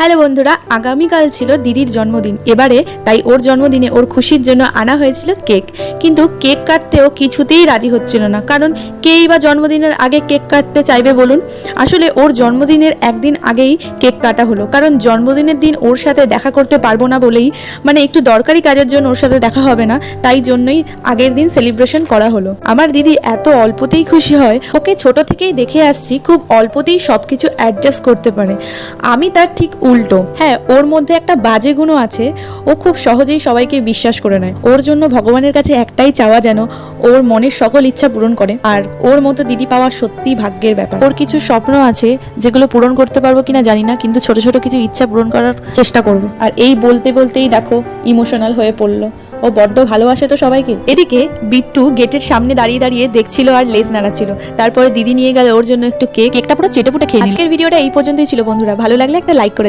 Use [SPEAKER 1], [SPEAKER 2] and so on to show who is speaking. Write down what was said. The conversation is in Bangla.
[SPEAKER 1] হ্যালো বন্ধুরা, আগামীকাল ছিল দিদির জন্মদিন। এবারে তাই ওর জন্মদিনে ওর খুশির জন্য আনা হয়েছিল কেক। কিন্তু কেক কাটতেও কিছুতেই রাজি হচ্ছিল না, কারণ কেই বা জন্মদিনের আগে কেক কাটতে চাইবে বলুন। আসলে ওর জন্মদিনের একদিন আগেই কেক কাটা হলো, কারণ জন্মদিনের দিন ওর সাথে দেখা করতে পারবো না বলেই, মানে একটু দরকারি কাজের জন্য ওর সাথে দেখা হবে না, তাই জন্যই আগের দিন সেলিব্রেশন করা হলো। আমার দিদি এত অল্পতেই খুশি হয়, ওকে ছোট থেকেই দেখে আসছি খুব অল্পতেই সব কিছু অ্যাডজাস্ট করতে পারে। আমি তার ঠিক উল্টো। হ্যাঁ, ওর মধ্যে একটা বাজে গুণও আছে, ও খুব সহজেই সবাইকে বিশ্বাস করে নেয়। ওর জন্য ভগবানের কাছে একটাই চাওয়া, যেন ওর মনের সকল ইচ্ছা পূরণ করে। আর ওর মতো দিদি পাওয়া সত্যি ভাগ্যের ব্যাপার। ওর কিছু স্বপ্ন আছে যেগুলো পূরণ করতে পারবো কিনা জানি না, কিন্তু ছোট ছোট কিছু ইচ্ছা পূরণ করার চেষ্টা করবো। আর এই বলতে বলতেই দেখো ইমোশনাল হয়ে পড়লো। ও বড্ড ভালোবাসে তো সবাইকে। এদিকে বিট্টু গেটের সামনে দাঁড়িয়ে দাঁড়িয়ে দেখছিল আর লেজ নাড়াচ্ছিল। তারপরে দিদি নিয়ে গেল ওর জন্য একটু কেক। কেকটা পুরো চেটেপুটে খেয়ে নিল। আজকের ভিডিওটা এই পর্যন্তই ছিল বন্ধুরা। ভালো লাগলে একটা লাইক করে যাবে।